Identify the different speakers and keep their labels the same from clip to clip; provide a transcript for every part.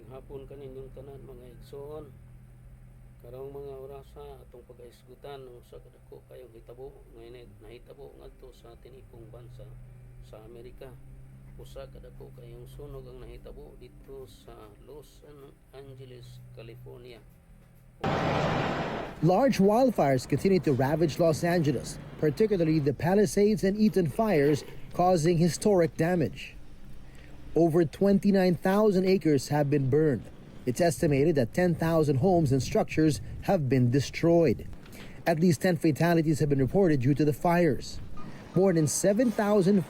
Speaker 1: Hapon kaninyong tanan mga igsoon. Karong mga orasa atong pag-aisgutan sa kadako kayong hitabo ngayon nahitabo ngadto sa tinipong bansa sa Amerika. Usa kadako kayong sunog ang nahitabo dito sa Los Angeles, California.
Speaker 2: Large wildfires continue to ravage Los Angeles, particularly the Palisades and Eaton fires, causing historic damage. Over 29,000 acres have been burned. It's estimated that 10,000 homes and structures have been destroyed. At least 10 fatalities have been reported due to the fires. More than 7,500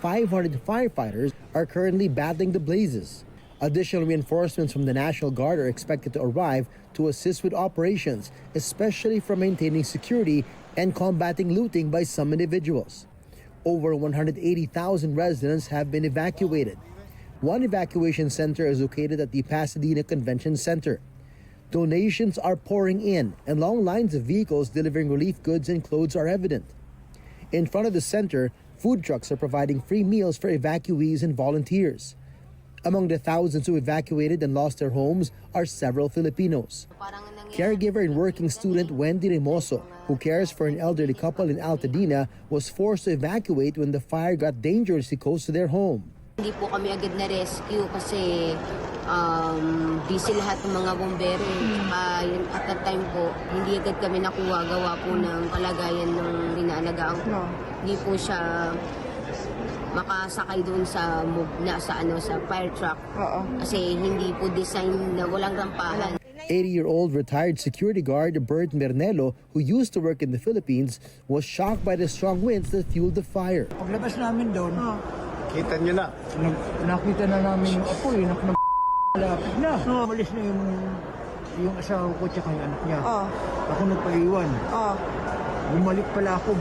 Speaker 2: firefighters are currently battling the blazes. Additional reinforcements from the National Guard are expected to arrive to assist with operations, especially for maintaining security and combating looting by some individuals. Over 180,000 residents have been evacuated. One evacuation center is located at the Pasadena Convention Center. Donations are pouring in, and long lines of vehicles delivering relief goods and clothes are evident. In front of the center, food trucks are providing free meals for evacuees and volunteers. Among the thousands who evacuated and lost their homes are several Filipinos. Caregiver and working student Wendy Remoso, who cares for an elderly couple in Altadena, was forced to evacuate when the fire got dangerously close to their home.
Speaker 3: Hindi po kami agad na rescue kasi busy lahat ng mga bombero. At that time po, hindi agad kami nakuha gawa po ng kalagayan ng inaalagaan ko. Hindi po siya makasakay doon sa fire truck. Kasi hindi po design na walang rampahan.
Speaker 2: 80-year-old retired security guard Bert Mernelo, who used to work in the Philippines, was shocked by the strong winds that fueled the fire.
Speaker 4: Paglabas namin doon,
Speaker 5: kita nyo na.
Speaker 4: Nakita na namin yung apoy, malapit na. Malis na yung asawa ko tsaka yung anak niya. Ako nagpaiwan. Bumalik ako,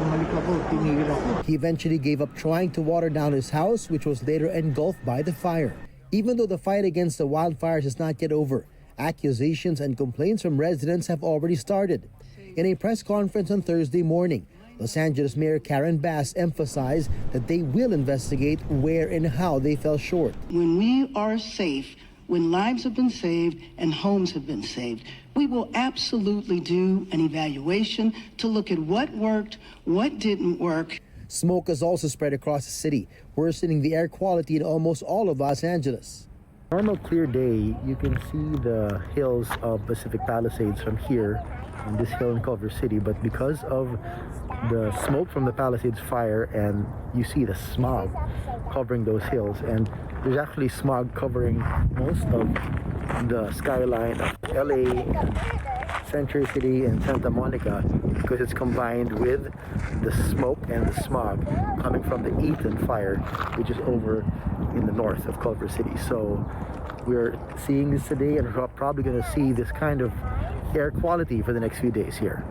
Speaker 4: tinigil ako.
Speaker 2: He eventually gave up trying to water down his house, which was later engulfed by the fire. Even though the fight against the wildfires is not yet over, accusations and complaints from residents have already started. In a press conference on Thursday morning, Los Angeles Mayor Karen Bass emphasized that they will investigate where and how they fell short.
Speaker 6: When we are safe, when lives have been saved and homes have been saved, we will absolutely do an evaluation to look at what worked, what didn't work.
Speaker 2: Smoke has also spread across the city, worsening the air quality in almost all of Los Angeles. Normal clear day, you can see the hills of Pacific Palisades from here, in this hill in Culver City, but because of the smoke from the Palisades fire, and you see the smog covering those hills, and there's actually smog covering most of the skyline of LA and Century City and Santa Monica, because it's combined with the smoke and the smog coming from the Eaton fire, which is over in the north of Culver City. So we're seeing this today, and we're probably going to see this kind of air quality for the next few days here.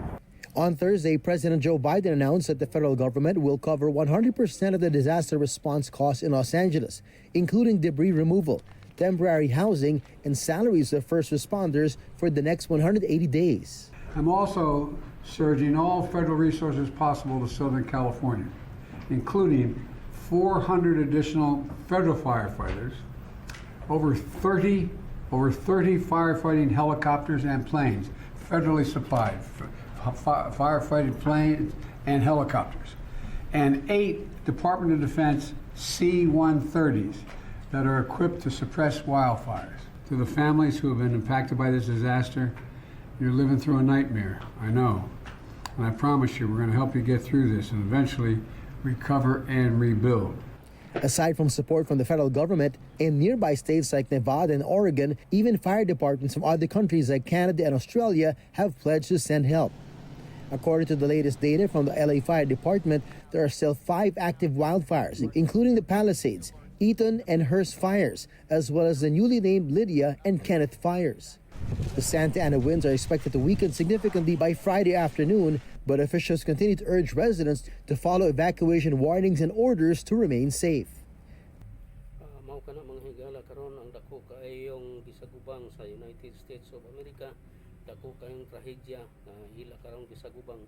Speaker 2: On Thursday, President Joe Biden announced that the federal government will cover 100% of the disaster response costs in Los Angeles, including debris removal, temporary housing, and salaries of first responders for the next 180 days.
Speaker 7: I'm also surging all federal resources possible to Southern California, including 400 additional federal firefighters, over 30 firefighting helicopters and planes, federally supplied firefighting planes and helicopters, and 8 Department of Defense C-130s that are equipped to suppress wildfires. To the families who have been impacted by this disaster, you're living through a nightmare, I know. And I promise you, we're going to help you get through this and eventually recover and rebuild.
Speaker 2: Aside from support from the federal government, in nearby states like Nevada and Oregon, even fire departments from other countries like Canada and Australia have pledged to send help. According to the latest data from the LA Fire Department, there are still 5 active wildfires, including the Palisades, Eaton and Hearst fires, as well as the newly named Lydia and Kenneth fires. The Santa Ana winds are expected to weaken significantly by Friday afternoon, but officials continue to urge residents to follow evacuation warnings and orders to remain safe.
Speaker 1: Mao kana mga higala karon ang dako kaayong gisagubang sa United States of America, dako kayong trahedya na hila karong gisagubang